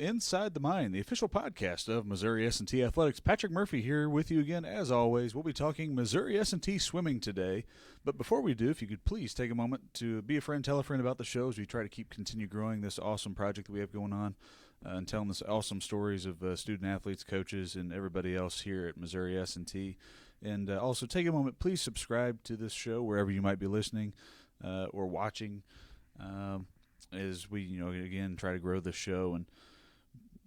Inside the Mind, the official podcast of Missouri S&T Athletics. Patrick Murphy here with you again, as always. We'll be talking Missouri S&T swimming today. But before we do, if you could please take a moment to be a friend, tell a friend about the show as we try to continue growing this awesome project that we have going on and telling us awesome stories of student athletes, coaches, and everybody else here at Missouri S&T. And also take a moment, please subscribe to this show wherever you might be listening or watching. As we, again, try to grow the show and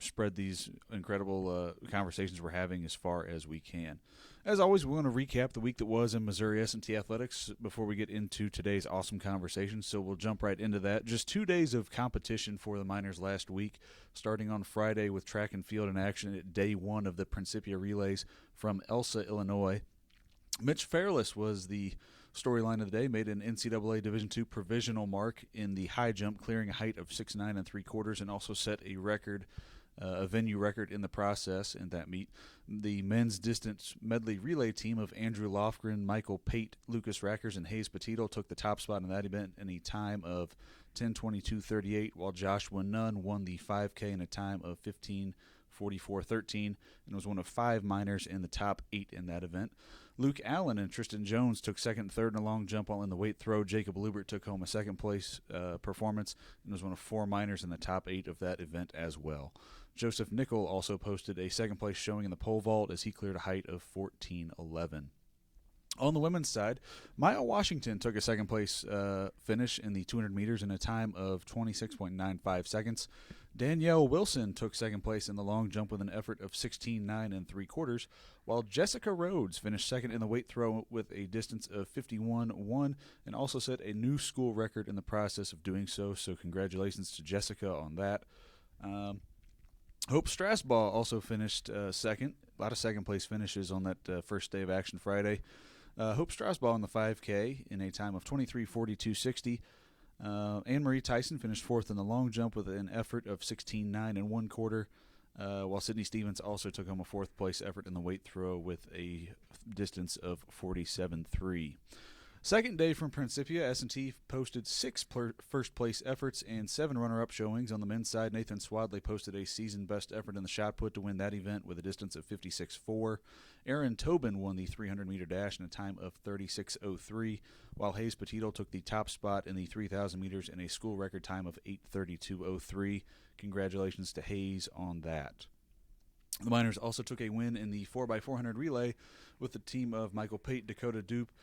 spread these incredible conversations we're having as far as we can. As always, we want to recap the week that was in Missouri S&T Athletics before we get into today's awesome conversation, so we'll jump right into that. Just 2 days of competition for the Miners last week, starting on Friday with track and field in action at day one of the Principia Relays from Elsa, Illinois. Mitch Fairless was the storyline of the day, made an NCAA Division II provisional mark in the high jump, clearing a height of 6'9"3/4", and also set a record, a venue record in the process in that meet. The men's distance medley relay team of Andrew Lofgren, Michael Pate, Lucas Rackers, and Hayes Petito took the top spot in that event in a time of 10:22:38, while Joshua Nunn won the 5K in a time of 15:44:13 and was one of 5 minors in the top 8 in that event. Luke Allen and Tristan Jones took second and third in a long jump, while in the weight throw, Jacob Lubert took home a second-place performance and was one of 4 minors in the top 8 of that event as well. Joseph Nickel also posted a second-place showing in the pole vault as he cleared a height of 14:11. On the women's side, Maya Washington took a second-place finish in the 200 meters in a time of 26.95 seconds. Danielle Wilson took second place in the long jump with an effort of 16:9 3/4, while Jessica Rhodes finished second in the weight throw with a distance of 51:1 and also set a new school record in the process of doing so. So congratulations to Jessica on that. Hope Strasbaugh also finished second. A lot of second-place finishes on that first day of action Friday. Hope Strasbaugh on the 5K in a time of 23:42:60. Anne-Marie Tyson finished fourth in the long jump with an effort of 16:9 1/4, while Sydney Stevens also took home a fourth-place effort in the weight throw with a distance of 47:3. Second day from Principia, S&T posted 6 first-place efforts and 7 runner-up showings. On the men's side, Nathan Swadley posted a season-best effort in the shot put to win that event with a distance of 56:4. Aaron Tobin won the 300-meter dash in a time of 36:03, while Hayes Petito took the top spot in the 3,000 meters in a school record time of 8:32:03. Congratulations to Hayes on that. The Miners also took a win in the 4x400 relay with the team of Michael Pate, Dakota Dupe,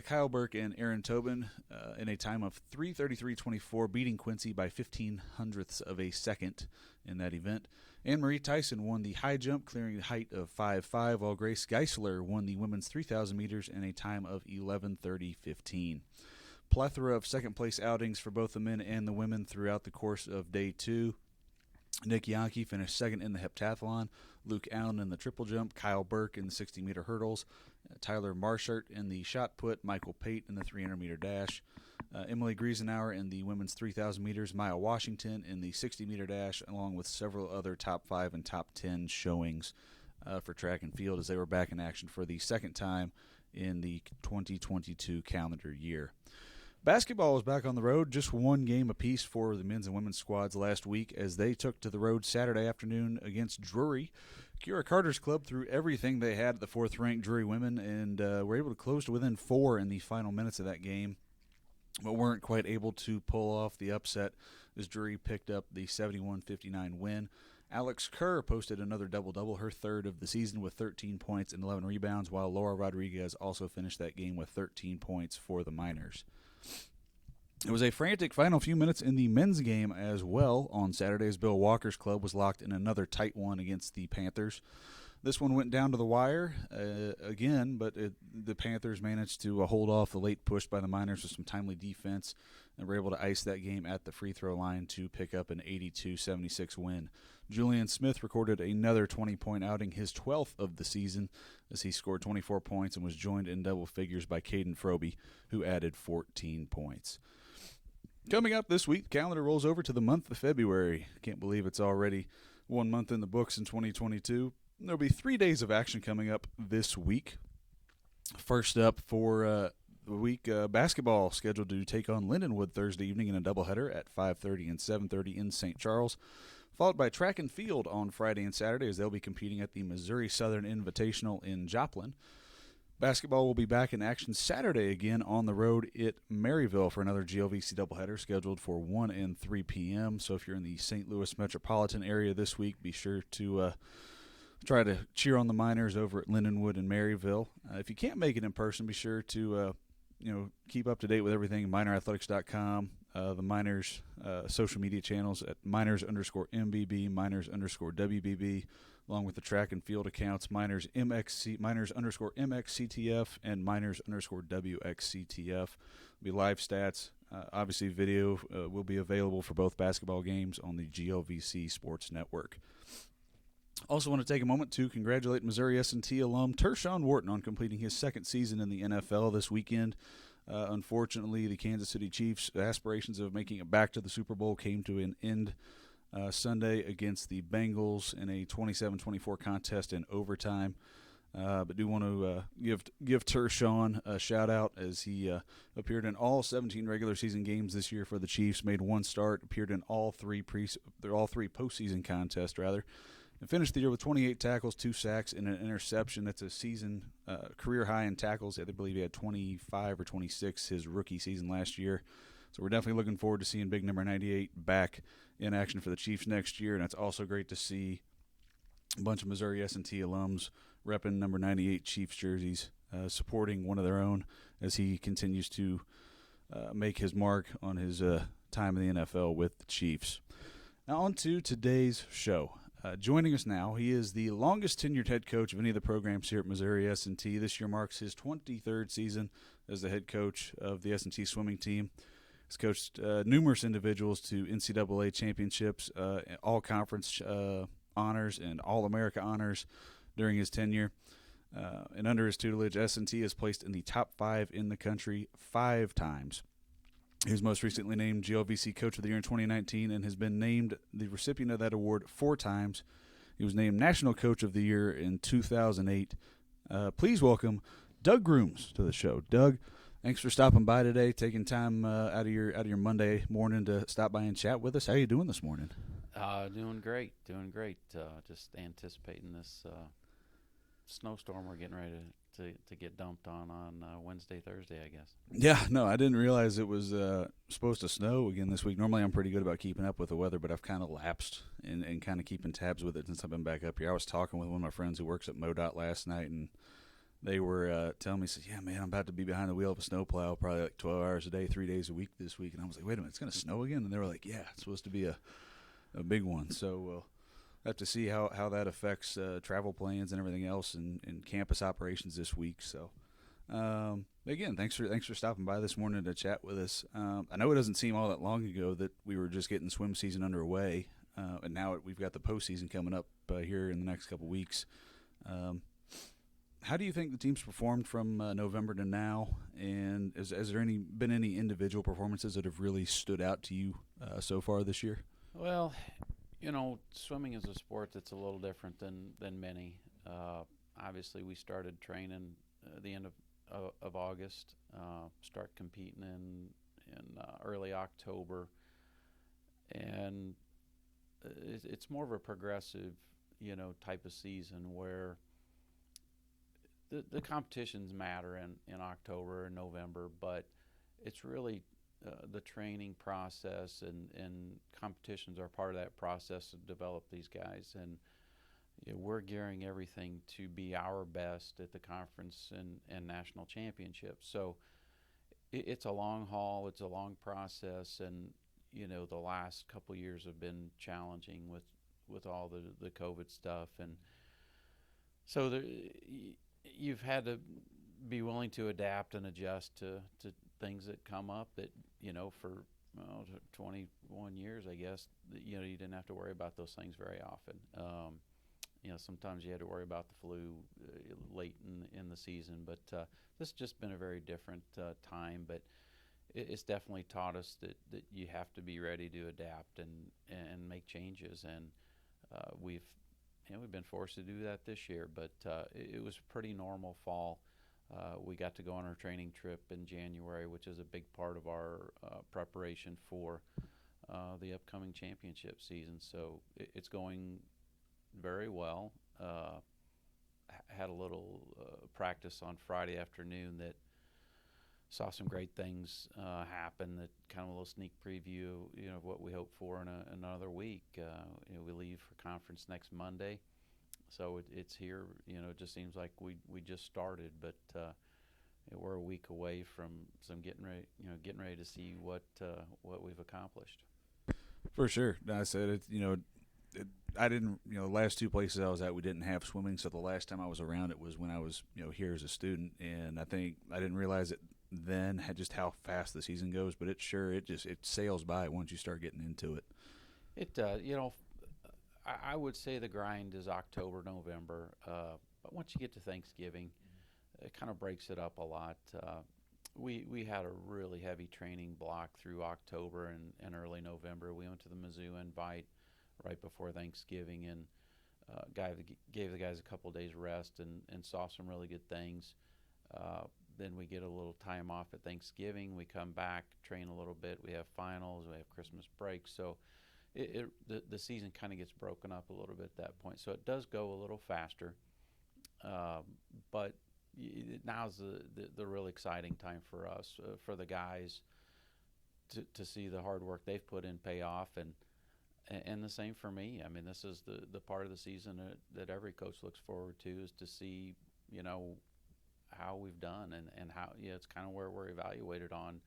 Kyle Burke, and Aaron Tobin in a time of 3:33:24, beating Quincy by 0.15 of a second in that event. Anne-Marie Tyson won the high jump, clearing a height of 5'5", while Grace Geisler won the women's 3,000 meters in a time of 11:30:15. Plethora of second-place outings for both the men and the women throughout the course of day 2. Nick Yankee finished second in the heptathlon, Luke Allen in the triple jump, Kyle Burke in the 60-meter hurdles, Tyler Marshart in the shot put, Michael Pate in the 300-meter dash, Emily Griesenauer in the women's 3,000 meters, Maya Washington in the 60-meter dash, along with several other top 5 and top 10 showings for track and field as they were back in action for the second time in the 2022 calendar year. Basketball was back on the road, just 1 game apiece for the men's and women's squads last week as they took to the road Saturday afternoon against Drury. Kira Carter's club threw everything they had at the 4th-ranked Drury women and were able to close to within 4 in the final minutes of that game, but weren't quite able to pull off the upset as Drury picked up the 71-59 win. Alex Kerr posted another double-double, her third of the season, with 13 points and 11 rebounds, while Laura Rodriguez also finished that game with 13 points for the Miners. It was a frantic final few minutes in the men's game as well on Saturday as Bill Walker's club was locked in another tight one against the Panthers. This one went down to the wire again, but the Panthers managed to hold off the late push by the Miners with some timely defense and were able to ice that game at the free throw line to pick up an 82-76 win. Julian Smith recorded another 20-point outing, his 12th of the season, as he scored 24 points and was joined in double figures by Caden Froby, who added 14 points. Coming up this week, the calendar rolls over to the month of February. Can't believe it's already 1 month in the books in 2022. There'll be 3 days of action coming up this week. First up for the week, basketball scheduled to take on Lindenwood Thursday evening in a doubleheader at 5:30 and 7:30 in St. Charles, followed by track and field on Friday and Saturday as they'll be competing at the Missouri Southern Invitational in Joplin. Basketball will be back in action Saturday again on the road at Maryville for another GLVC doubleheader scheduled for 1 and 3 p.m. So if you're in the St. Louis metropolitan area this week, be sure to try to cheer on the Miners over at Lindenwood and Maryville. If you can't make it in person, be sure to keep up to date with everything. MinerAthletics.com, the Miners social media channels at Miners_MBB, Miners_WBB, along with the track and field accounts, Miners_MXCTF, and Miners_WXCTF. There'll be live stats. Obviously, video will be available for both basketball games on the GLVC Sports Network. Also want to take a moment to congratulate Missouri S&T alum Tershawn Wharton on completing his second season in the NFL this weekend. Unfortunately, the Kansas City Chiefs' aspirations of making it back to the Super Bowl came to an end Sunday against the Bengals in a 27-24 contest in overtime. But do want to give Tershawn a shout-out as he appeared in all 17 regular season games this year for the Chiefs, made one start, appeared in all three postseason contests, and finished the year with 28 tackles, 2 sacks, and an interception. That's a season career high in tackles. I believe he had 25 or 26 his rookie season last year. So we're definitely looking forward to seeing big number 98 back in action for the Chiefs next year. And it's also great to see a bunch of Missouri S&T alums repping number 98 Chiefs jerseys, supporting one of their own as he continues to make his mark on his time in the NFL with the Chiefs. Now on to today's show. Joining us now, he is the longest tenured head coach of any of the programs here at Missouri S&T. This year marks his 23rd season as the head coach of the S&T swimming team. He's coached numerous individuals to NCAA championships, all-conference honors, and All-America honors during his tenure. And under his tutelage, S&T is placed in the top 5 in the country 5 times. He was most recently named GLVC Coach of the Year in 2019 and has been named the recipient of that award 4 times. He was named National Coach of the Year in 2008. Please welcome Doug Grooms to the show. Doug, thanks for stopping by today, taking time out of your Monday morning to stop by and chat with us. How are you doing this morning? Doing great. Just anticipating this snowstorm we're getting ready to get dumped on Wednesday, Thursday, I guess. Yeah, no, I didn't realize it was supposed to snow again this week. Normally I'm pretty good about keeping up with the weather, but I've kind of lapsed and kind of keeping tabs with it since I've been back up here. I was talking with one of my friends who works at MoDOT last night, and they were telling me, said, yeah, man, I'm about to be behind the wheel of a snowplow probably like 12 hours a day, 3 days a week this week. And I was like, wait a minute, it's going to snow again? And they were like, yeah, it's supposed to be a big one. So we'll have to see how that affects travel plans and everything else and campus operations this week. So, again, thanks for stopping by this morning to chat with us. I know it doesn't seem all that long ago that we were just getting swim season underway, and now we've got the postseason coming up here in the next couple weeks. How do you think the team's performed from November to now, and has there been any individual performances that have really stood out to you so far this year? Well, swimming is a sport that's a little different than many. Obviously, we started training the end of August, start competing in early October, and it's more of a progressive, type of season where the competitions matter in October and November, but it's really the training process and competitions are part of that process to develop these guys. And we're gearing everything to be our best at the conference and national championships. So it's a long haul, it's a long process, and the last couple years have been challenging with all the COVID stuff, and so you've had to be willing to adapt and adjust to things that come up that, for 21 years, I guess, you didn't have to worry about those things very often. Sometimes you had to worry about the flu late in the season, but this has just been a very different time. But it's definitely taught us that you have to be ready to adapt and make changes, and we've been forced to do that this year. But it was a pretty normal fall We got to go on our training trip in January, which is a big part of our preparation for the upcoming championship season. So it's going very well. Had a little practice on Friday afternoon that saw some great things happen. That kind of a little sneak preview, of what we hope for in another week. We leave for conference next Monday, so it's here. It just seems like we just started, but we're a week away from some getting ready to see what we've accomplished. For sure. I said I didn't, the last two places I was at, we didn't have swimming. So the last time I was around it was when I was, here as a student. And I think I didn't realize it then just how fast the season goes, but it sails by once you start getting into it. It, I would say the grind is October, November. But once you get to Thanksgiving, it kind of breaks it up a lot. We had a really heavy training block through October and early November. We went to the Mizzou Invite right before Thanksgiving, and gave the guys a couple of days rest and saw some really good things. Then we get a little time off at Thanksgiving. We come back, train a little bit. We have finals. We have Christmas break. So the season kind of gets broken up a little bit at that point. So it does go a little faster. But now's the real exciting time for us, for the guys to see the hard work they've put in pay off, and the same for me. I mean, this is the part of the season that every coach looks forward to, is to see, how we've done and how, it's kind of where we're evaluated on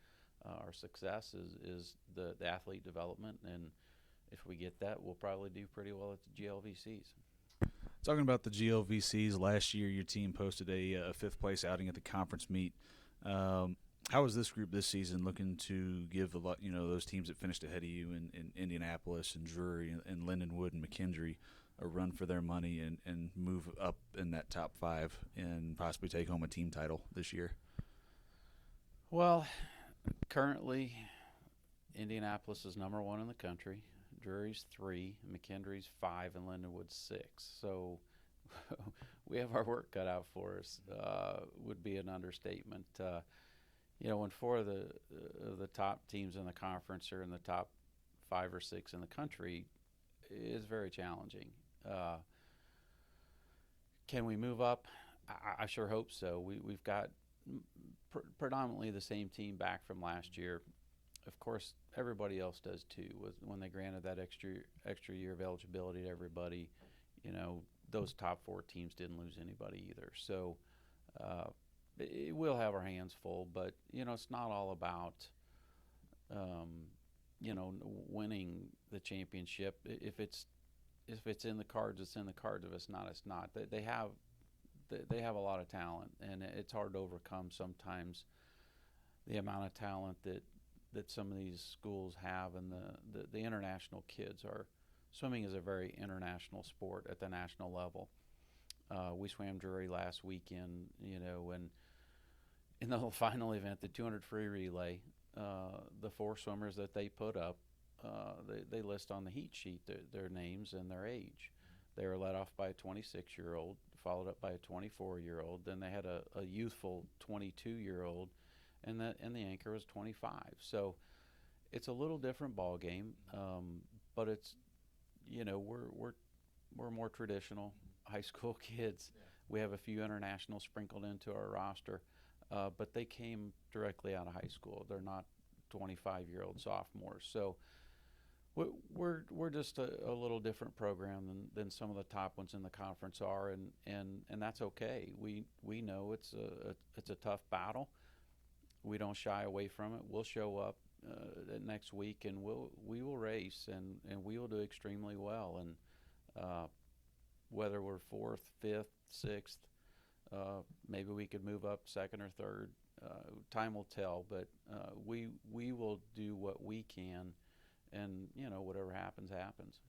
our success is the athlete development. And if we get that, we'll probably do pretty well at the GLVCs. Talking about the GLVCs, last year your team posted a fifth place outing at the conference meet. How is this group this season looking to give those teams that finished ahead of you in Indianapolis and Drury and Lindenwood and McKendree a run for their money and move up in that top five and possibly take home a team title this year? Well, currently Indianapolis is number 1 in the country. Drury's 3, McKendree's 5, and Lindenwood's 6. So we have our work cut out for us. Would be an understatement. When 4 of the top teams in the conference are in the top 5 or 6 in the country, it is very challenging. Can we move up? I sure hope so. We've got predominantly the same team back from last year. Of course, everybody else does too. When they granted that extra year of eligibility to everybody, those top 4 teams didn't lose anybody either. So we'll have our hands full, but it's not all about winning the championship. If it's in the cards, it's in the cards. If it's not, it's not. They have a lot of talent, and it's hard to overcome sometimes the amount of talent that some of these schools have, and the international kids are. Swimming is a very international sport at the national level. We swam Drury last weekend, and in the final event, the 200 free relay, the 4 swimmers that they put up, they list on the heat sheet their names and their age. They were led off by a 26-year-old, followed up by a 24-year-old. Then they had a youthful 22-year-old, and the anchor was 25. So it's a little different ball game, but it's we're more traditional high school kids. Yeah. We have a few internationals sprinkled into our roster, but they came directly out of high school. They're not 25-year-old sophomores. So we're just a little different program than some of the top ones in the conference are, and that's okay. We know it's a tough battle. We don't shy away from it. We'll show up next week, and we will race, and we will do extremely well. And whether we're 4th, 5th, 6th, maybe we could move up 2nd or 3rd. Time will tell, but we will do what we can, and whatever happens, happens.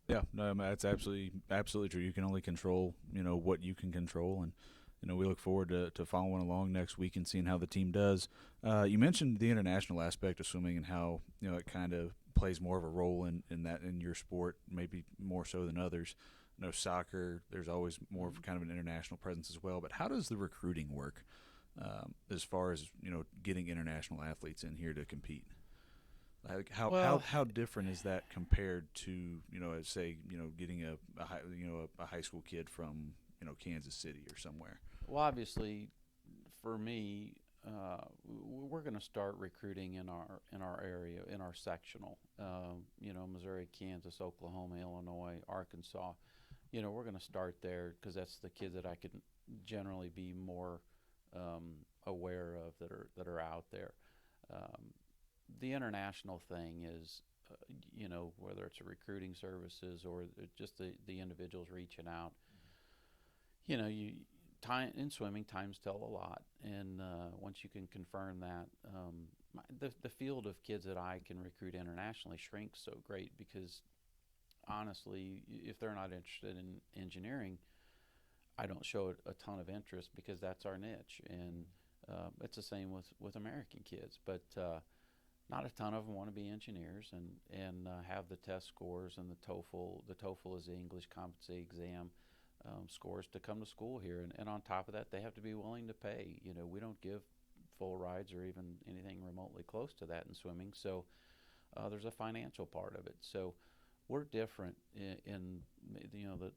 Yeah, no, that's absolutely true. You can only control what you can control, and we look forward to following along next week and seeing how the team does. You mentioned the international aspect of swimming and how it kind of plays more of a role in your sport, maybe more so than others. Soccer, there's always more of kind of an international presence as well. But how does the recruiting work as far as getting international athletes in here to compete? Like Well, how different is that compared to say getting a high school kid from Kansas City or somewhere? obviously, for me, we're going to start recruiting in our area, in our sectional. Missouri, Kansas, Oklahoma, Illinois, Arkansas. We're going to start there because that's the kids that I can generally be more aware of that are out there. Um, the international thing is, whether it's a recruiting services or just the individuals reaching out. You time in swimming, times tell a lot, and once you can confirm that, the field of kids that I can recruit internationally shrinks so great because honestly, if they're not interested in engineering, I don't show a ton of interest because that's our niche, and it's the same with American kids. But not a ton of them want to be engineers and have the test scores and the TOEFL. The TOEFL is the English competency exam scores to come to school here, and on top of that, they have to be willing to pay. We don't give full rides or even anything remotely close to that in swimming, so there's a financial part of it. So we're different in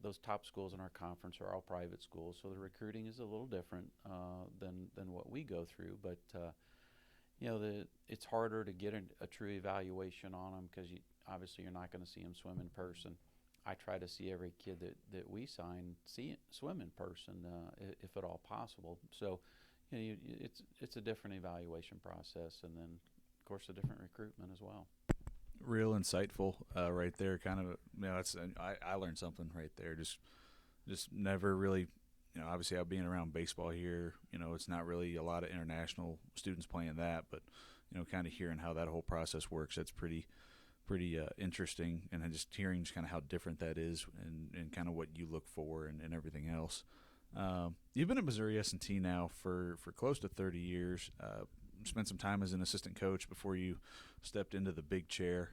those top schools in our conference are all private schools, so the recruiting is a little different than what we go through. But it's harder to get a true evaluation on them because obviously you're not going to see them swim in person. I try to see every kid that we sign swim in person if at all possible. So it's a different evaluation process, and then of course a different recruitment as well. Real insightful, right there. Kind of, I learned something right there. Just never really, obviously, being around baseball here, it's not really a lot of international students playing that, but kind of hearing how that whole process works, that's pretty interesting, and then just hearing just kind of how different that is, and kind of what you look for and everything else. You've been at Missouri S&T now for close to 30 years. Spent some time as an assistant coach before you stepped into the big chair.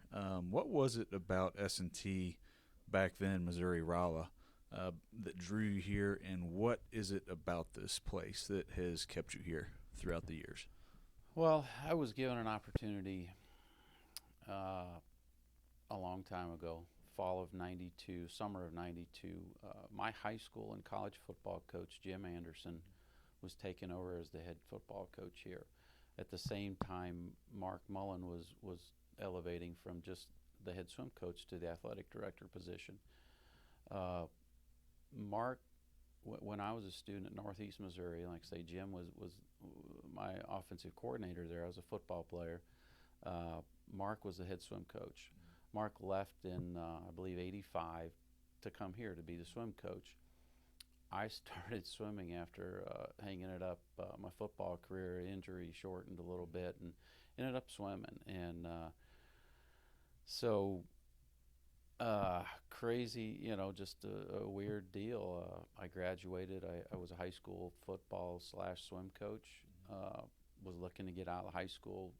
What was it about S&T back then, Missouri Rolla, that drew you here, and what is it about this place that has kept you here throughout the years? Well, I was given an opportunity a long time ago, fall of '92, summer of '92. My high school and college football coach, Jim Anderson, was taken over as the head football coach here. At the same time, Mark Mullen was elevating from just the head swim coach to the athletic director position. Mark, when I was a student at Northeast Missouri, like I say, Jim was my offensive coordinator there. I was a football player. Mark was the head swim coach. Mark left in, I believe, '85 to come here to be the swim coach. I started swimming after hanging it up. My football career injury shortened a little bit and ended up swimming. And crazy, just a weird deal. I graduated. I was a high school football / swim coach. Was looking to get out of high school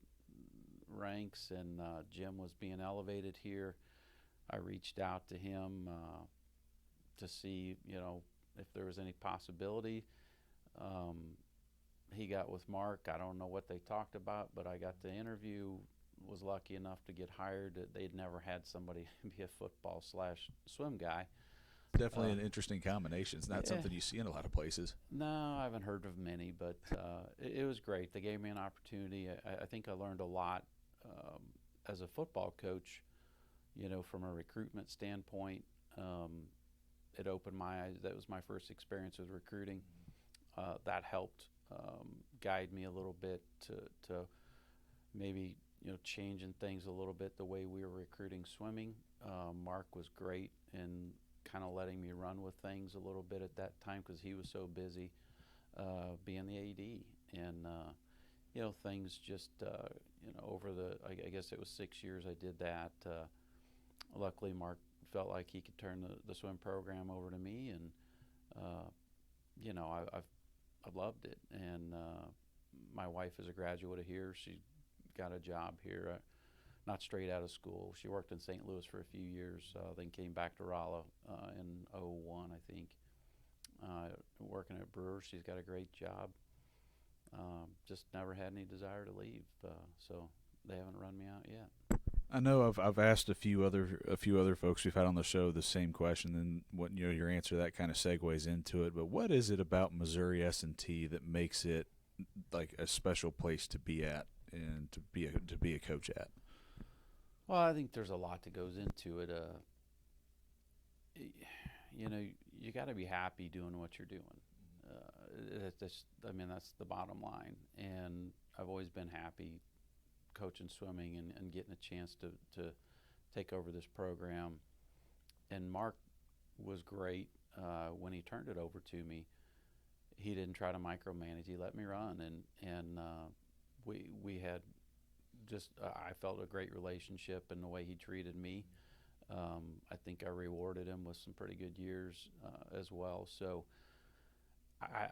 ranks, and Jim was being elevated here. I reached out to him to see, if there was any possibility. He got with Mark. I don't know what they talked about, but I got the interview, was lucky enough to get hired. They'd never had somebody be a football / swim guy. Definitely an interesting combination. It's not something you see in a lot of places. No, I haven't heard of many, but it was great. They gave me an opportunity. I think I learned a lot as a football coach, from a recruitment standpoint. It opened my eyes. That was my first experience with recruiting. That helped guide me a little bit to maybe changing things a little bit the way we were recruiting swimming. Mark was great in kind of letting me run with things a little bit at that time because he was so busy being the AD, and things just over I guess it was 6 years I did that. Luckily, Mark felt like he could turn the swim program over to me, and I've loved it. And my wife is a graduate of here. She got a job here, not straight out of school. She worked in St. Louis for a few years, then came back to Rolla in '01, I think, working at Brewer. She's got a great job. Just never had any desire to leave, so they haven't run me out yet. I know I've asked a few other folks we've had on the show the same question, and what your answer that kind of segues into it. But what is it about Missouri S&T that makes it like a special place to be at and to be a coach at? Well, I think there's a lot that goes into it. You know, you got to be happy doing what you're doing. That's the bottom line. And I've always been happy coaching swimming and getting a chance to take over this program. And Mark was great when he turned it over to me. He didn't try to micromanage. He let me run, and we had just I felt a great relationship in the way he treated me. I think I rewarded him with some pretty good years as well. So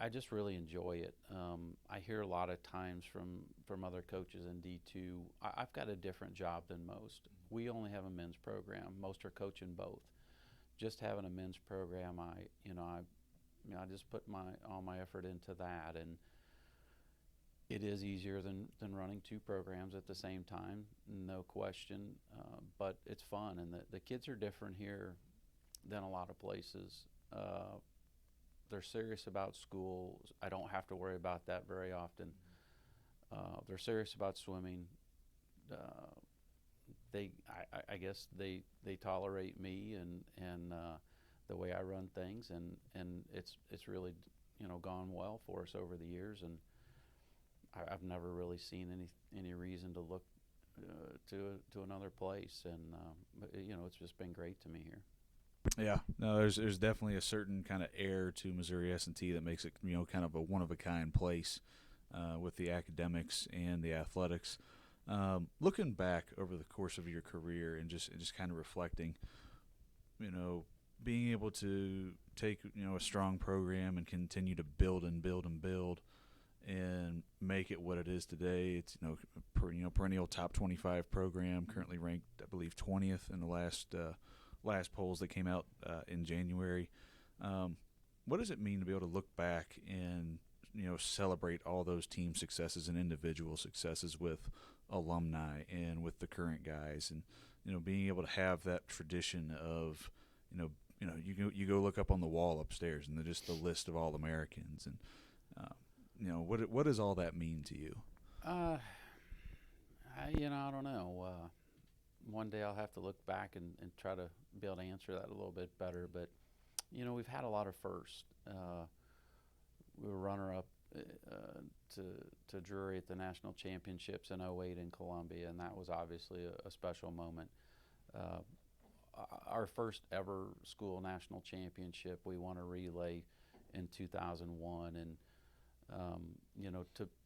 I just really enjoy it. I hear a lot of times from other coaches in D2, I've got a different job than most. We only have a men's program. Most are coaching both. Just having a men's program, I just put all my effort into that, and it is easier than running two programs at the same time, no question. But it's fun, and the kids are different here than a lot of places. They're serious about school. I don't have to worry about that very often. They're serious about swimming. I guess they tolerate me and the way I run things, and it's really gone well for us over the years, and I've never really seen any reason to look to another place, and it's just been great to me here. Yeah, no, there's definitely a certain kind of air to Missouri S&T that makes it kind of a one of a kind place with the academics and the athletics. Looking back over the course of your career and just kind of reflecting, being able to take a strong program and continue to build and build and build and make it what it is today. It's perennial top 25 program, currently ranked I believe 20th in the last polls that came out in January. What does it mean to be able to look back and celebrate all those team successes and individual successes with alumni and with the current guys, and being able to have that tradition of you go look up on the wall upstairs and just the list of all Americans, and what does all that mean to you? I don't know. One day I'll have to look back and try to be able to answer that a little bit better. But, we've had a lot of firsts. We were runner-up to Drury at the national championships in '08 in Columbia, and that was obviously a special moment. Our first ever school national championship, we won a relay in 2001, and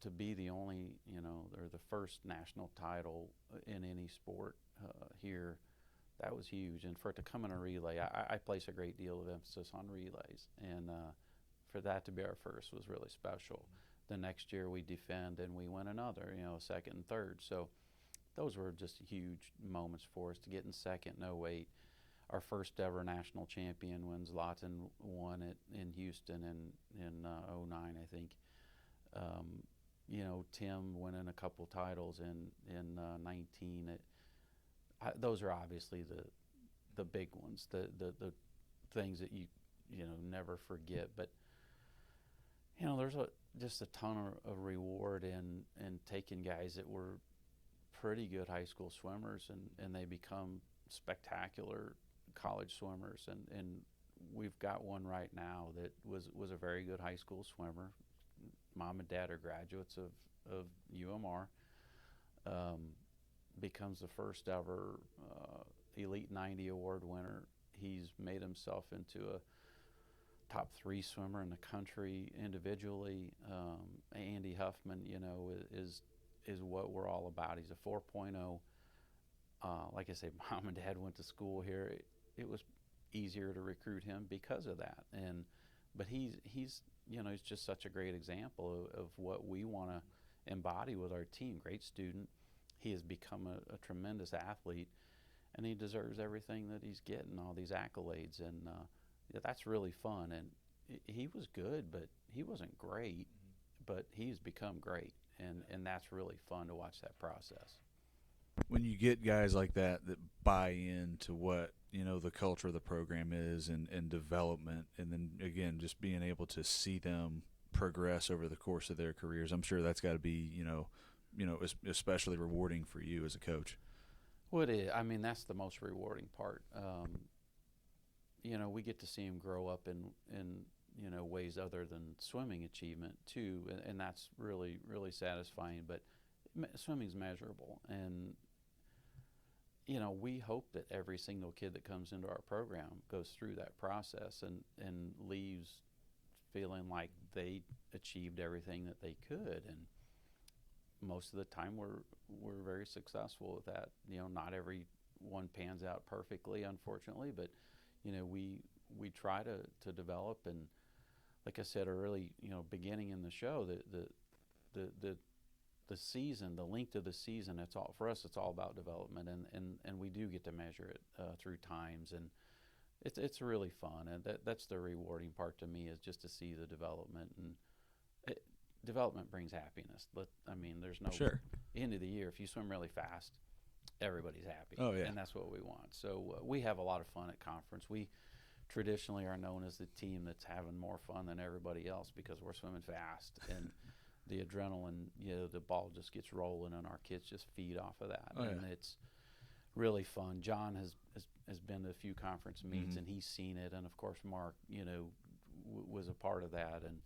to be the only, or the first national title in any sport here, that was huge. And for it to come in a relay, I place a great deal of emphasis on relays, and for that to be our first was really special. The next year we defend and we win another, second and third. So those were just huge moments for us to get in second in '08. Our first ever national champion when Zlatan won it in Houston in '09, I think. Tim winning a couple titles in 19. Those are obviously the big ones, the things that you never forget. But there's just a ton of reward in taking guys that were pretty good high school swimmers and they become spectacular college swimmers, and we've got one right now that was a very good high school swimmer. Mom and dad are graduates of UMR. Becomes the first ever Elite 90 award winner. He's made himself into a top 3 swimmer in the country individually. Andy Huffman, is what we're all about. He's a 4.0. Like I say, mom and dad went to school here. It was easier to recruit him because of that. But he's just such a great example of what we want to embody with our team. Great student. He has become a tremendous athlete, and he deserves everything that he's getting, all these accolades, and that's really fun. And he was good, but he wasn't great. but he's become great, and that's really fun to watch that process. When you get guys like that buy into what the culture of the program is and development, and then again just being able to see them progress over the course of their careers, I'm sure that's got to be especially rewarding for you as a coach. Well, it is. I mean, that's the most rewarding part. We get to see him grow up in ways other than swimming achievement too, and that's really really satisfying. But swimming's measurable, and we hope that every single kid that comes into our program goes through that process and leaves feeling like they achieved everything that they could. And most of the time we're very successful with that. Not every one pans out perfectly, unfortunately, but we try to develop. And like I said early, beginning in the show, the season, the length of the season, it's all about development, and we do get to measure it through times, and it's really fun, and that's the rewarding part to me, is just to see the development. And development brings happiness. There's no Sure. End of the year, if you swim really fast, everybody's happy. Oh, yeah. And that's what we want. So we have a lot of fun at conference. We traditionally are known as the team that's having more fun than everybody else because we're swimming fast, and the adrenaline, the ball just gets rolling, and our kids just feed off of that. Oh, yeah. And it's really fun. John has been to a few conference meets, Mm-hmm. and he's seen it, and of course Mark was a part of that, and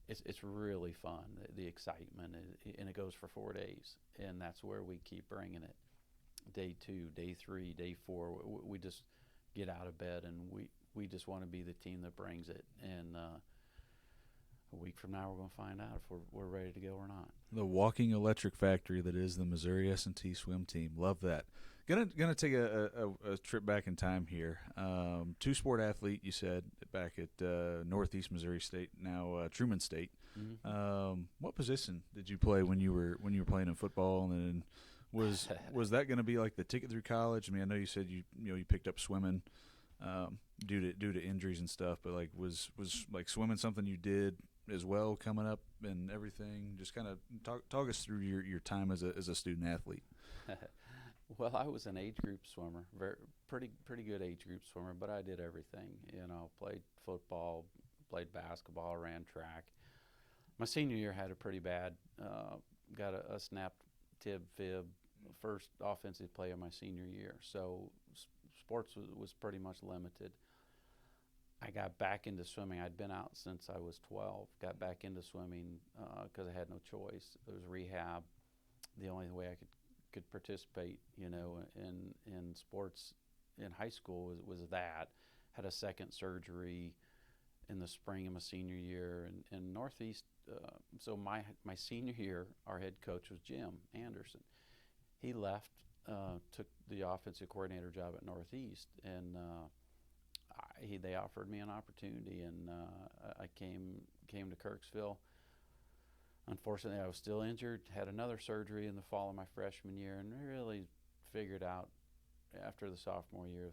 it's really fun, the excitement, and it goes for 4 days, and that's where we keep bringing it. Day 2, day 3, day 4, we just get out of bed, and we just want to be the team that brings it. And a week from now, we're going to find out if we're ready to go or not. The walking electric factory that is the Missouri S&T swim team. Love that. Gonna take a trip back in time here. Two-sport athlete, you said, back at Northeast Missouri State, now Truman State. Mm-hmm. What position did you play when you were playing in football? And then was that going to be like the ticket through college? I mean, I know you said you picked up swimming due to injuries and stuff, but like was like swimming something you did as well coming up and everything? Just kind of talk us through your time as a student athlete. Well, I was an age group swimmer, pretty good age group swimmer, but I did everything. Played football, played basketball, ran track. My senior year had a pretty bad, got a snapped fib, first offensive play of my senior year. So sports was pretty much limited. I got back into swimming. I'd been out since I was 12. Got back into swimming because I had no choice. It was rehab. The only way I could participate, in sports in high school was that. Had a second surgery in the spring of my senior year in Northeast. So my senior year, our head coach was Jim Anderson. He left, took the offensive coordinator job at Northeast, and they offered me an opportunity, and I came to Kirksville. Unfortunately, I was still injured, had another surgery in the fall of my freshman year, and really figured out after the sophomore year,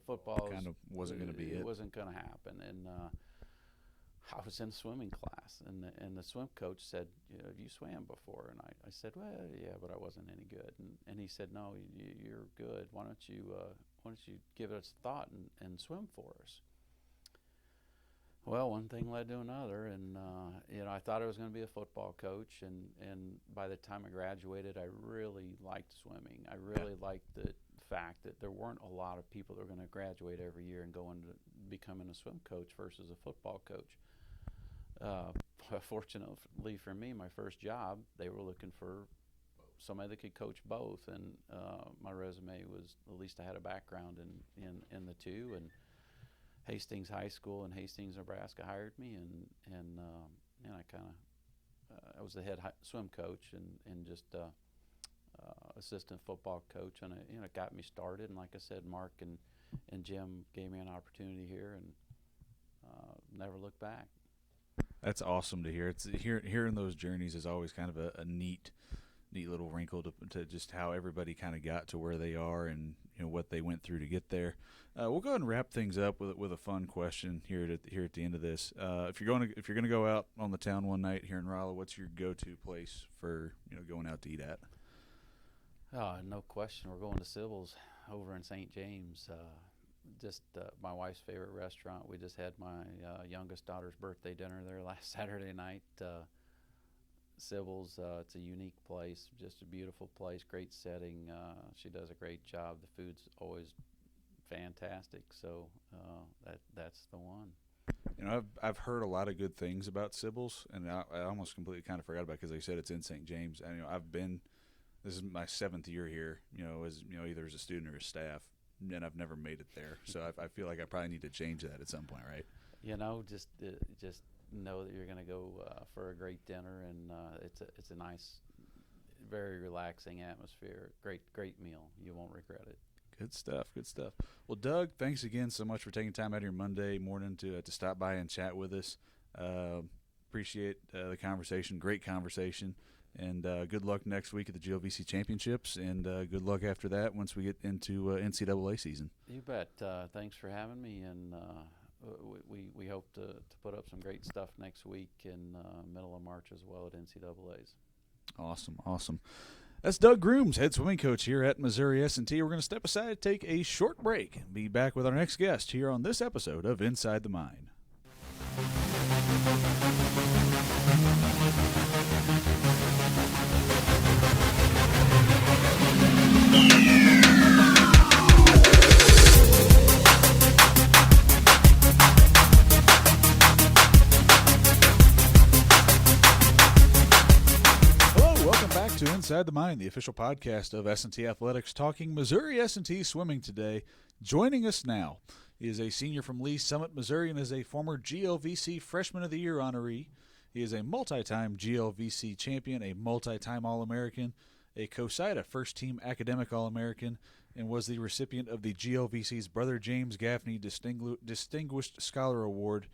football kind of wasn't going to be it. It wasn't going to happen. And I was in a swimming class, and the swim coach said, have you swam before? And I said, well, yeah, but I wasn't any good. And he said, no, you're good. Why don't you give it a thought and swim for us? Well, one thing led to another, and I thought I was going to be a football coach, and by the time I graduated, I really liked swimming. I really liked the fact that there weren't a lot of people that were going to graduate every year and go into becoming a swim coach versus a football coach. Fortunately for me, my first job, they were looking for somebody that could coach both, and my resume was, at least I had a background in the two, and Hastings High School in Hastings, Nebraska hired me, and I was the head swim coach and just assistant football coach, and it got me started. And like I said, Mark and Jim gave me an opportunity here, and never looked back. That's awesome to hear. It's hearing those journeys is always kind of a neat neat little wrinkle to just how everybody kind of got to where they are and what they went through to get there. We'll go ahead and wrap things up with a fun question here at the end of this. If you're going to go out on the town one night here in Rolla, what's your go-to place for going out to eat at? Oh, no question. We're going to Sybil's over in St. James. My wife's favorite restaurant. We just had my youngest daughter's birthday dinner there last Saturday night. Sybil's, it's a unique place, just a beautiful place, great setting. She does a great job. The food's always fantastic, so that's the one. I've heard a lot of good things about Sybil's, and I almost completely kind of forgot about it because they said it's in St. James. And I've been. This is my 7th year here. As either as a student or a staff, and I've never made it there. So I feel like I probably need to change that at some point, right? Just know that you're going to go for a great dinner, and it's a nice, very relaxing atmosphere. Great meal. You won't regret it. Good stuff. Well, Doug, thanks again so much for taking time out of your Monday morning to stop by and chat with us. Appreciate the conversation. Great conversation. And good luck next week at the GLVC Championships, and good luck after that once we get into NCAA season. You bet. Thanks for having me, and we hope to put up some great stuff next week in middle of March as well at NCAAs. Awesome. That's Doug Grooms, head swimming coach here at Missouri S&T. We're going to step aside, take a short break, and be back with our next guest here on this episode of Inside the Mine. To Inside the Mine, the official podcast of S&T Athletics, talking Missouri S&T swimming today. Joining us now is a senior from Lee Summit, Missouri, and is a former GLVC Freshman of the Year honoree. He is a multi-time GLVC champion, a multi-time All-American, a COSIDA first-team academic All-American, and was the recipient of the GLVC's Brother James Gaffney Distinguished Scholar Award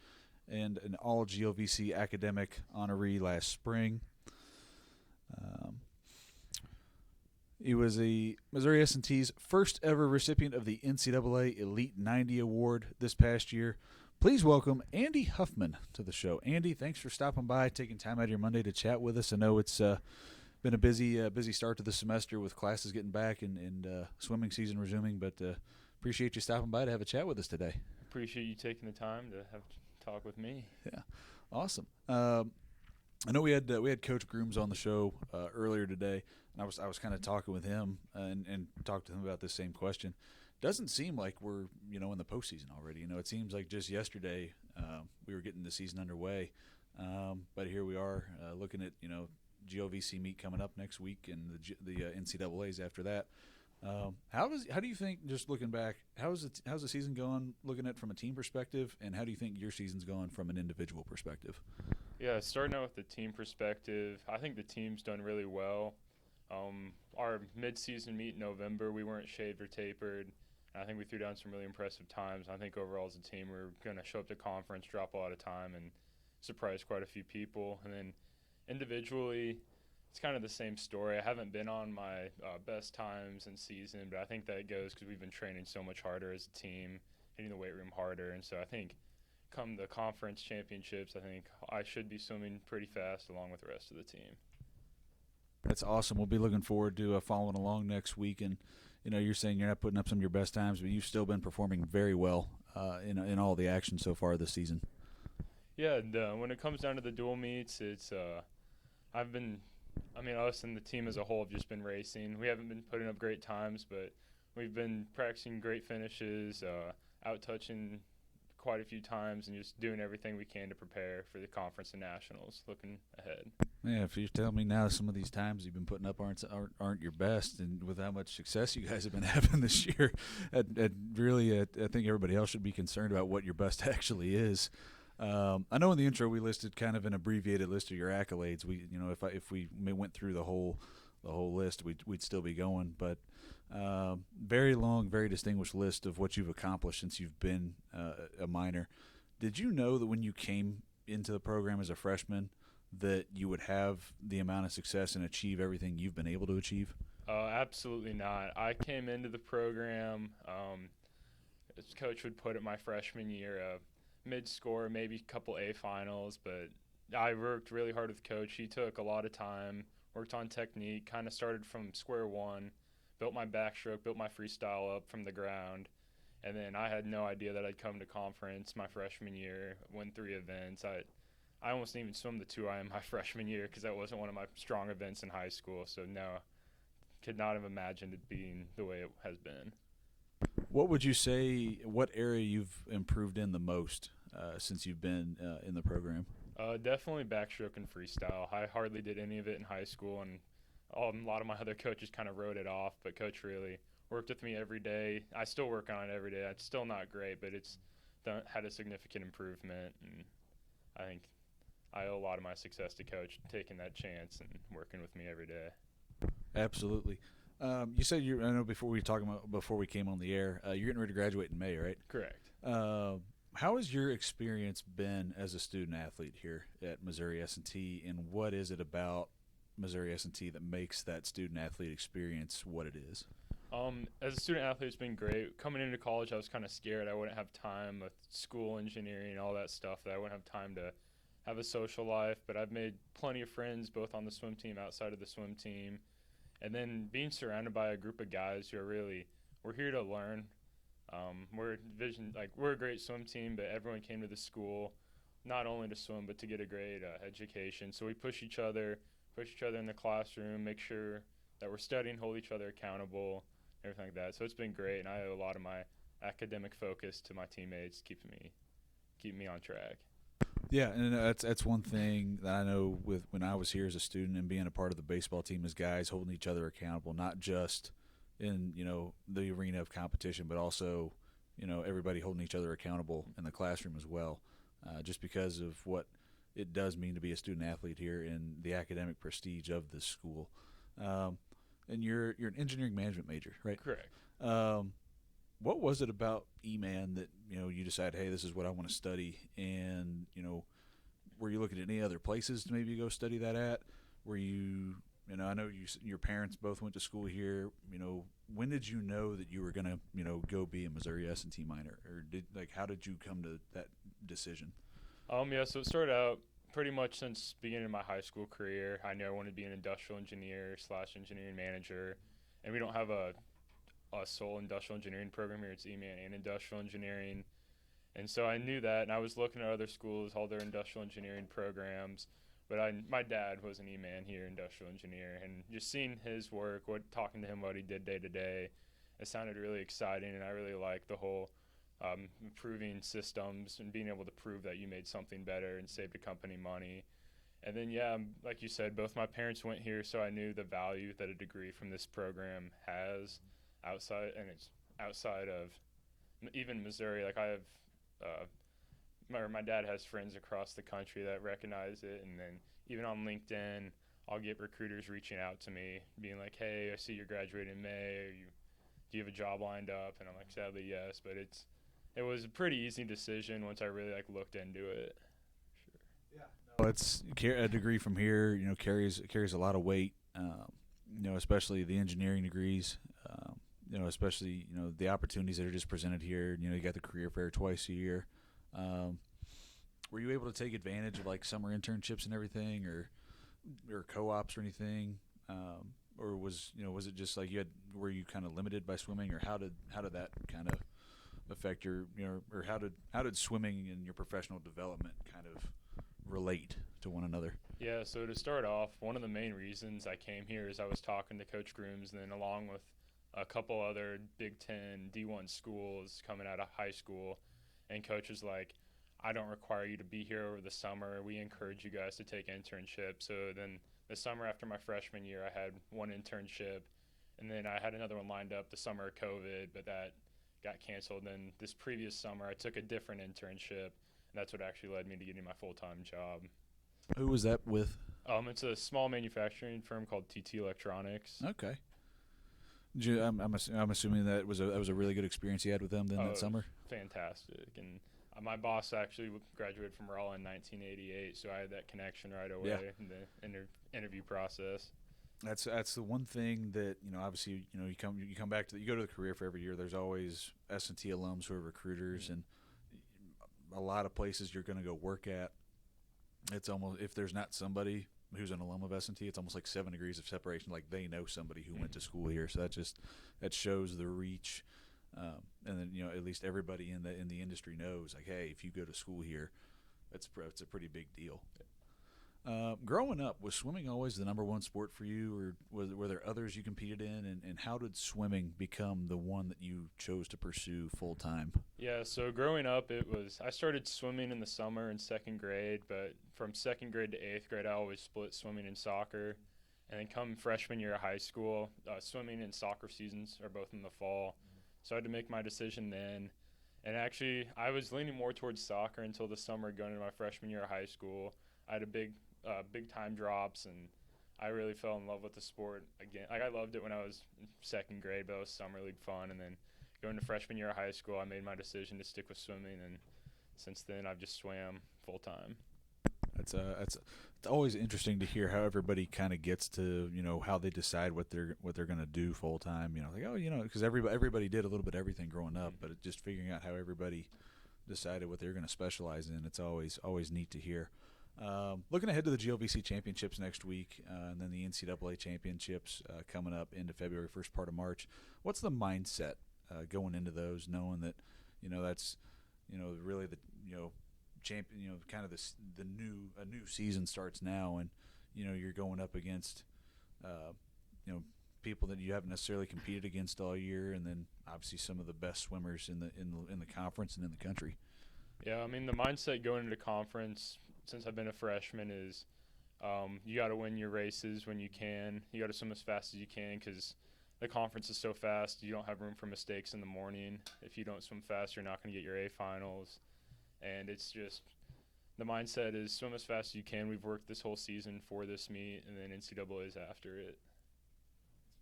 and an All-GLVC academic honoree last spring. He was a Missouri S&T's first ever recipient of the NCAA Elite 90 Award this past year. Please welcome Andy Huffman to the show. Andy, thanks for stopping by, taking time out of your Monday to chat with us. I know it's been a busy start to the semester with classes getting back and swimming season resuming, but appreciate you stopping by to have a chat with us today. Appreciate you taking the time to have a talk with me. Yeah, awesome. I know we had Coach Grooms on the show earlier today, and I was kind of talking with him and talked to him about this same question. Doesn't seem like we're in the postseason already. It seems like just yesterday we were getting the season underway, but here we are looking at GLVC meet coming up next week and the NCAAs after that. How do you think, just looking back, how's the season going? Looking at it from a team perspective, and how do you think your season's going from an individual perspective? Yeah, starting out with the team perspective, I think the team's done really well. Our mid-season meet in November, we weren't shaved or tapered. I think we threw down some really impressive times. I think overall as a team, we're going to show up to conference, drop a lot of time, and surprise quite a few people. And then individually, it's kind of the same story. I haven't been on my best times in season, but I think that goes because we've been training so much harder as a team, hitting the weight room harder. And so I think come the conference championships, I think I should be swimming pretty fast along with the rest of the team. That's awesome. We'll be looking forward to following along next week. And, you're saying you're not putting up some of your best times, but you've still been performing very well in all the action so far this season. Yeah, when it comes down to the dual meets, it's us and the team as a whole have just been racing. We haven't been putting up great times, but we've been practicing great finishes, out-touching quite a few times, and just doing everything we can to prepare for the conference and nationals, looking ahead. Yeah, if you're telling me now some of these times you've been putting up aren't your best, and with how much success you guys have been having this year, I think everybody else should be concerned about what your best actually is. I know in the intro we listed kind of an abbreviated list of your accolades. We, if we went through the whole list, we'd still be going. But very long, very distinguished list of what you've accomplished since you've been a minor. Did you know that when you came into the program as a freshman that you would have the amount of success and achieve everything you've been able to achieve? Absolutely not. I came into the program, as coach would put it, my freshman year, mid-score, maybe a couple A finals, but I worked really hard with coach. He took a lot of time, worked on technique, kind of started from square one, built my backstroke, built my freestyle up from the ground, and then I had no idea that I'd come to conference my freshman year, win 3 events. I almost didn't even swim the 2IM my freshman year because that wasn't one of my strong events in high school, so no, could not have imagined it being the way it has been. What would you say, what area you've improved in the most since you've been in the program? Definitely backstroke and freestyle. I hardly did any of it in high school, and a lot of my other coaches kind of wrote it off, but coach really worked with me every day. I still work on it every day. It's still not great, but it's had a significant improvement, and I think I owe a lot of my success to coach taking that chance and working with me every day. Absolutely. You said I know before we came on the air, you're getting ready to graduate in May, right? Correct. How has your experience been as a student athlete here at Missouri S&T, and what is it about Missouri S&T that makes that student athlete experience what it is? As a student athlete, it's been great. Coming into college, I was kind of scared I wouldn't have time with school, engineering, and all that stuff, that I wouldn't have time to have a social life, but I've made plenty of friends both on the swim team, outside of the swim team, and then being surrounded by a group of guys who are we're here to learn. We're a great swim team, but everyone came to the school not only to swim but to get a great education. So we push each other in the classroom, make sure that we're studying, hold each other accountable, everything like that. So it's been great, and I owe a lot of my academic focus to my teammates, keeping me on track. Yeah, and that's one thing that I know with when I was here as a student and being a part of the baseball team is guys holding each other accountable, not just in the arena of competition, but also everybody holding each other accountable in the classroom as well, just because of what it does mean to be a student athlete here and the academic prestige of this school. And you're an engineering management major, right? Correct. What was it about E-Man that you decided, hey, this is what I want to study? And were you looking at any other places to maybe go study that at? Were you I know your parents both went to school here. When did you know that you were gonna go be a Missouri S&T minor, or how did you come to that decision? So it started out pretty much since beginning of my high school career. I knew I wanted to be an industrial engineer / engineering manager, and we don't have a sole industrial engineering program here. It's E-Man and industrial engineering, and so I knew that, and I was looking at other schools, all their industrial engineering programs, but my dad was an E-Man here, industrial engineer, and just seeing his work, talking to him what he did day to day, it sounded really exciting, and I really liked the whole improving systems and being able to prove that you made something better and saved a company money. And then, like you said, both my parents went here, so I knew the value that a degree from this program has outside of even Missouri. Like I have, my dad has friends across the country that recognize it, and then even on LinkedIn, I'll get recruiters reaching out to me, being like, "Hey, I see you're graduating in May. Do you have a job lined up?" And I'm like, "Sadly, yes." But it was a pretty easy decision once I really looked into it. Sure. Yeah. No, it's a degree from here. Carries a lot of weight. Especially the engineering degrees. Especially the opportunities that are just presented here. You got the career fair twice a year. Were you able to take advantage of summer internships and everything, or co-ops or anything, or was it just were you kind of limited by swimming, or how did that kind of affect your or how did swimming and your professional development kind of relate to one another? Yeah, so to start off, one of the main reasons I came here is I was talking to Coach Grooms, and then along with a couple other Big Ten D1 schools coming out of high school, and Coach was like, "I don't require you to be here over the summer. We encourage you guys to take internships." So then the summer after my freshman year, I had one internship, and then I had another one lined up the summer of COVID, but that got canceled. Then this previous summer, I took a different internship, and that's what actually led me to getting my full-time job. Who was that with? It's a small manufacturing firm called TT Electronics. Okay. I'm assuming that was a really good experience you had with them then that summer. Fantastic, and My boss actually graduated from Rolla in 1988, so I had that connection right away in the interview process. That's the one thing that, obviously, you come back to you go to the career fair every year. There's always S&T alums who are recruiters, and a lot of places you're going to go work at. It's almost, if there's not somebody who's an alum of S&T, it's almost like 7 degrees of separation. Like they know somebody who went to school here, so that shows the reach. And then at least everybody in the industry knows, like, hey, if you go to school here, it's a pretty big deal. Growing up, was swimming always the number one sport for you, or were there others you competed in? And how did swimming become the one that you chose to pursue full time? Yeah, so growing up, I started swimming in the summer in 2nd grade, but from 2nd grade to 8th grade, I always split swimming and soccer. And then come freshman year of high school, swimming and soccer seasons are both in the fall. So I had to make my decision then. And actually, I was leaning more towards soccer until the summer going into my freshman year of high school. I had a big time drops, and I really fell in love with the sport again. Like, I loved it when I was in 2nd grade, but it was summer league fun. And then going to freshman year of high school, I made my decision to stick with swimming, and since then I've just swam full time. It's always interesting to hear how everybody kind of gets to how they decide what they're going to do full time. Because everybody did a little bit of everything growing up, but just figuring out how everybody decided what they're going to specialize in. It's always neat to hear. Looking ahead to the GLVC Championships next week, and then the NCAA Championships coming up into February, first part of March. What's the mindset going into those, knowing that that's really the champion, kind of a new season starts now, and you're going up against people that you haven't necessarily competed against all year, and then obviously some of the best swimmers in the conference and in the country. Yeah, I mean, the mindset going into conference since I've been a freshman is you got to win your races when you can. You got to swim as fast as you can because the conference is so fast. You don't have room for mistakes in the morning. If you don't swim fast, you're not going to get your A finals. And it's just the mindset is swim as fast as you can. We've worked this whole season for this meet, and then NCAA is after it.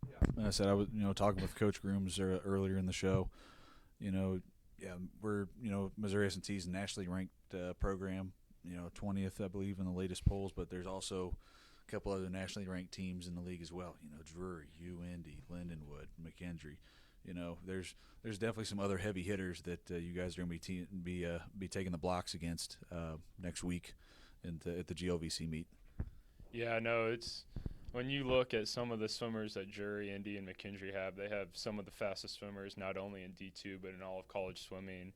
Yeah, and I said I was talking with Coach Grooms earlier in the show. We're Missouri S&T's nationally ranked program. 20th, I believe, in the latest polls, but there's also a couple other nationally ranked teams in the league as well. Drury, UND, Lindenwood, McKendree. There's definitely some other heavy hitters that you guys are going to be taking the blocks against next week at the GLVC meet. Yeah, no, it's when you look at some of the swimmers that Drury, Indy, and McKendree have, they have some of the fastest swimmers not only in D2 but in all of college swimming.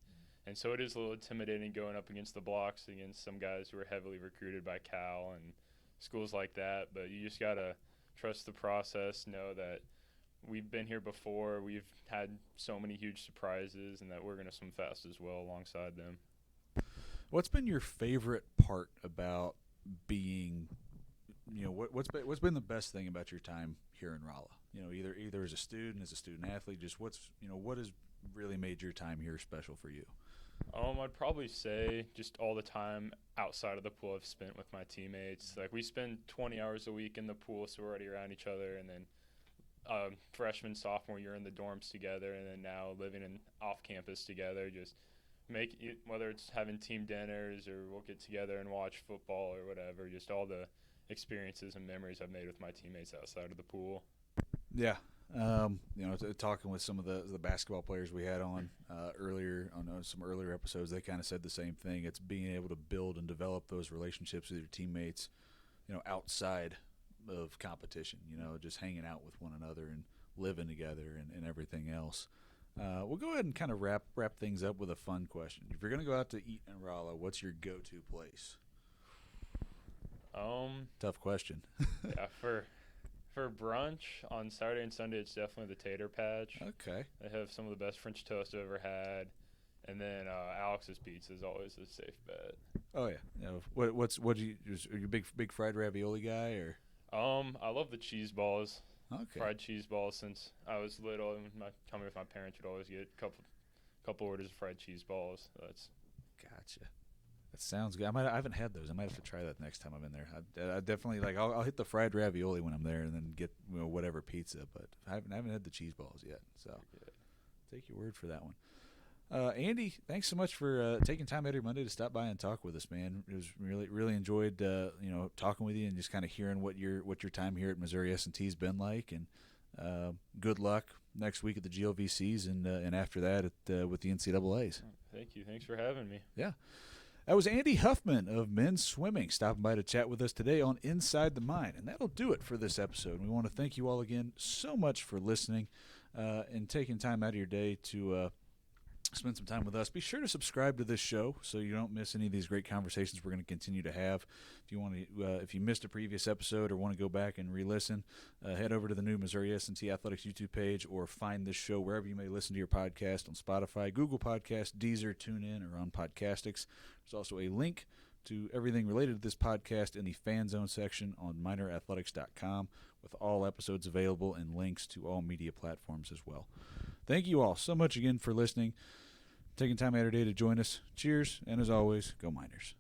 And so it is a little intimidating going up against the blocks against some guys who are heavily recruited by Cal and schools like that. But you just got to trust the process, know that we've been here before, we've had so many huge surprises, and that we're going to swim fast as well alongside them. What's been your favorite part about being, what's been the best thing about your time here in Rolla? Either as a student athlete, just what has really made your time here special for you? I'd probably say just all the time outside of the pool I've spent with my teammates. Like, we spend 20 hours a week in the pool, so we're already around each other, and then freshman, sophomore year in the dorms together, and then now living off campus together, just make it, whether it's having team dinners or we'll get together and watch football or whatever, just all the experiences and memories I've made with my teammates outside of the pool. Yeah. Talking with some of the basketball players we had on earlier on some earlier episodes, they kind of said the same thing. It's being able to build and develop those relationships with your teammates, outside of competition, just hanging out with one another and living together and everything else. We'll go ahead and kind of wrap things up with a fun question. If you're going to go out to eat in Rolla, what's your go-to place? Tough question. Yeah, for brunch on Saturday and Sunday, it's definitely the Tater Patch. Okay. They have some of the best French toast I've ever had. And then Alex's Pizza is always a safe bet. Oh yeah. Are you big fried ravioli guy or? I love the cheese balls. Okay. Fried cheese balls since I was little, and coming with my parents would always get a couple orders of fried cheese balls. That's gotcha. That sounds good. I haven't had those. I might have to try that next time I'm in there. I definitely I'll hit the fried ravioli when I'm there, and then get whatever pizza. But I haven't had the cheese balls yet. So take your word for that one. Andy, thanks so much for taking time every Monday to stop by and talk with us, man. It was really enjoyed talking with you and just kind of hearing what your time here at Missouri S&T has been like. And good luck next week at the GLVCs and after that with the NCAAs. Thank you. Thanks for having me. Yeah. That was Andy Huffman of men's swimming stopping by to chat with us today on Inside the Mind. And that'll do it for this episode. We want to thank you all again so much for listening and taking time out of your day to spend some time with us. Be sure to subscribe to this show so you don't miss any of these great conversations we're going to continue to have. If you want to, if you missed a previous episode or want to go back and re-listen, head over to the new Missouri S&T Athletics YouTube page or find this show wherever you may listen to your podcast on Spotify, Google Podcasts, Deezer, TuneIn, or on Podcastics. There's also a link to everything related to this podcast in the Fan Zone section on minorathletics.com with all episodes available and links to all media platforms as well. Thank you all so much again for listening, taking time out of your day to join us. Cheers, and as always, go Miners.